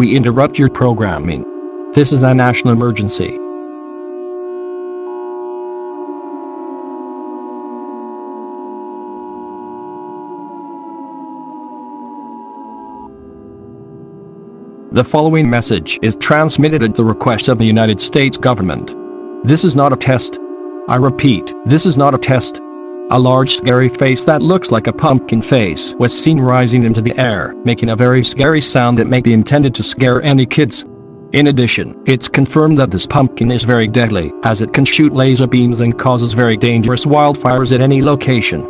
We interrupt your programming. This is a national emergency. The following message is transmitted at the request of the United States government. This is not a test. I repeat, this is not a test. A large scary face that looks like a pumpkin face was seen rising into the air, making a very scary sound that may be intended to scare any kids. In addition, it's confirmed that this pumpkin is very deadly, as it can shoot laser beams and causes very dangerous wildfires at any location.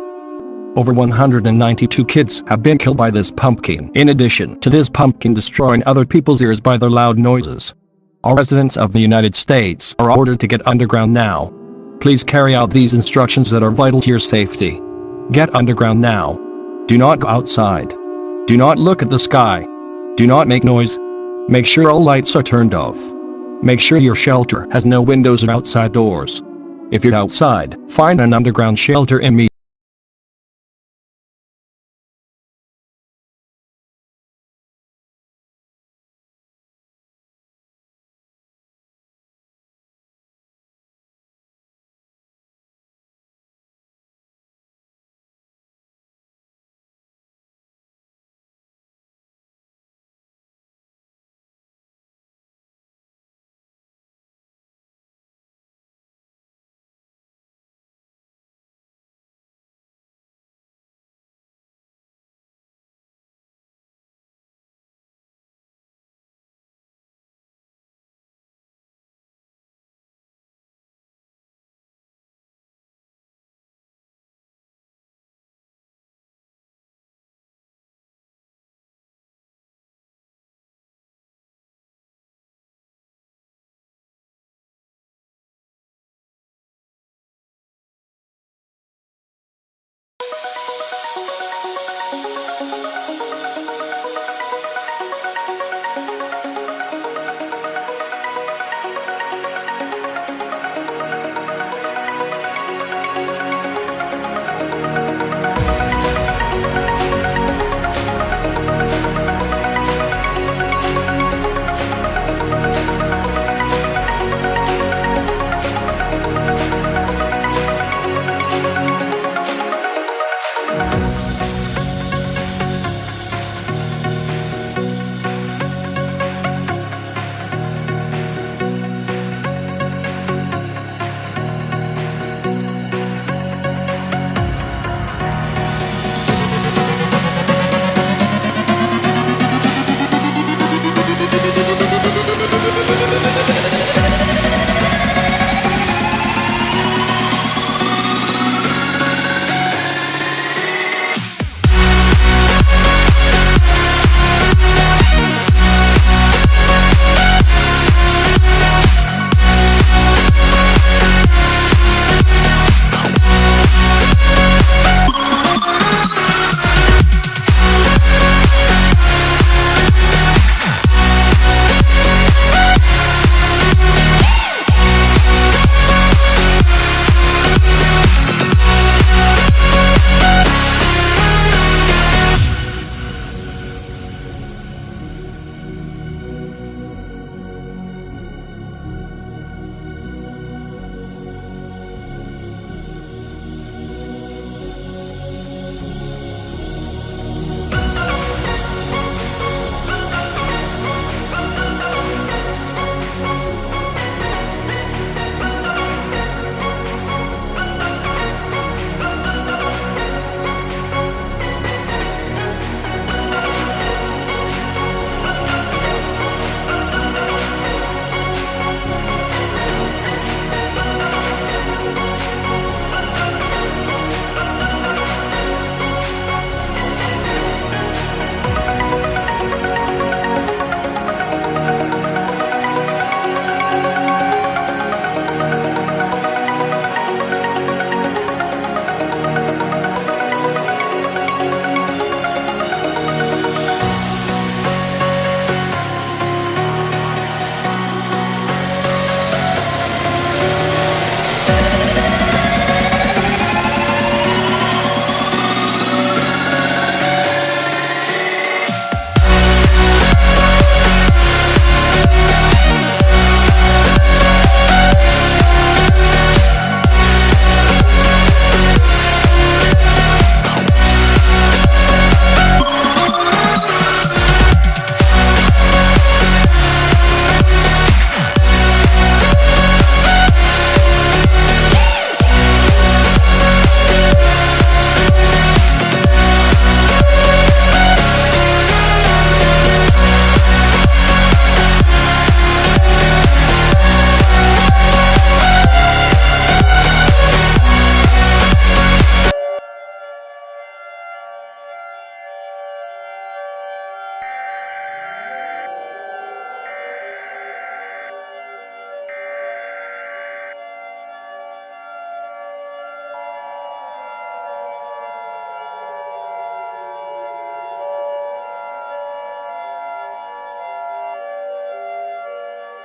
Over 192 kids have been killed by this pumpkin, in addition to this pumpkin destroying other people's ears by their loud noises. All residents of the United States are ordered to get underground now. Please carry out these instructions that are vital to your safety. Get underground now. Do not go outside. Do not look at the sky. Do not make noise. Make sure all lights are turned off. Make sure your shelter has no windows or outside doors. If you're outside, find an underground shelter immediately.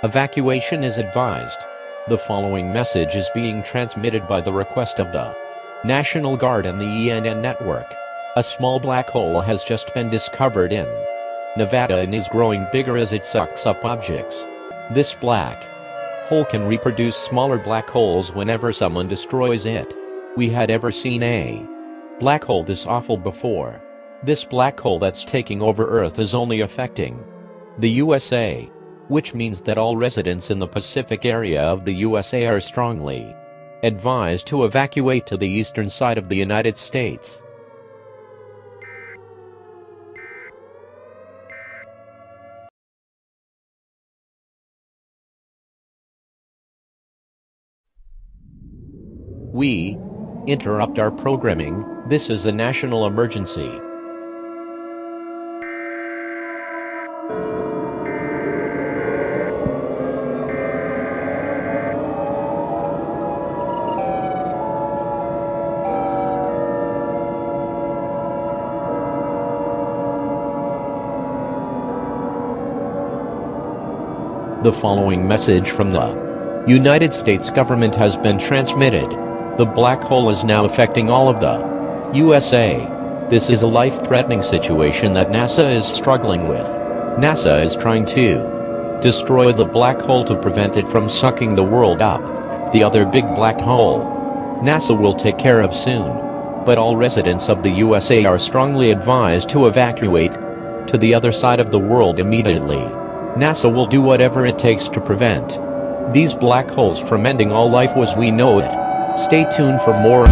Evacuation is advised. The following message is being transmitted by the request of the National Guard and the ENN network. A small black hole has just been discovered in Nevada and is growing bigger as it sucks up objects. This black hole can reproduce smaller black holes whenever someone destroys it. We had ever seen a black hole this awful before. This black hole that's taking over Earth is only affecting the USA, which means that all residents in the Pacific area of the USA are strongly advised to evacuate to the eastern side of the United States. We interrupt our programming. This is a national emergency. The following message from the United States government has been transmitted. The black hole is now affecting all of the USA. This is a life-threatening situation that NASA is struggling with. NASA is trying to destroy the black hole to prevent it from sucking the world up. The other big black hole NASA will take care of soon. But all residents of the USA are strongly advised to evacuate to the other side of the world immediately. NASA will do whatever it takes to prevent these black holes from ending all life as we know it. Stay tuned for more.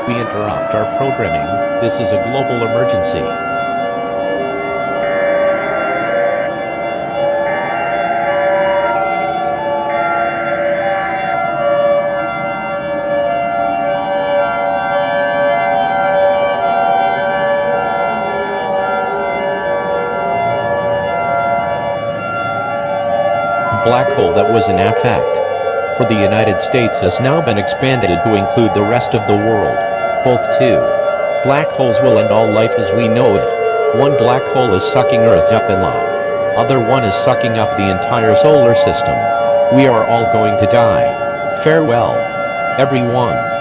We interrupt our programming. This is a global emergency. Black hole that was in effect for the United States has now been expanded to include the rest of the world. Both two black holes will end all life as we know it. One black hole is sucking Earth up and the other one is sucking up the entire solar system. We are all going to die. Farewell, everyone.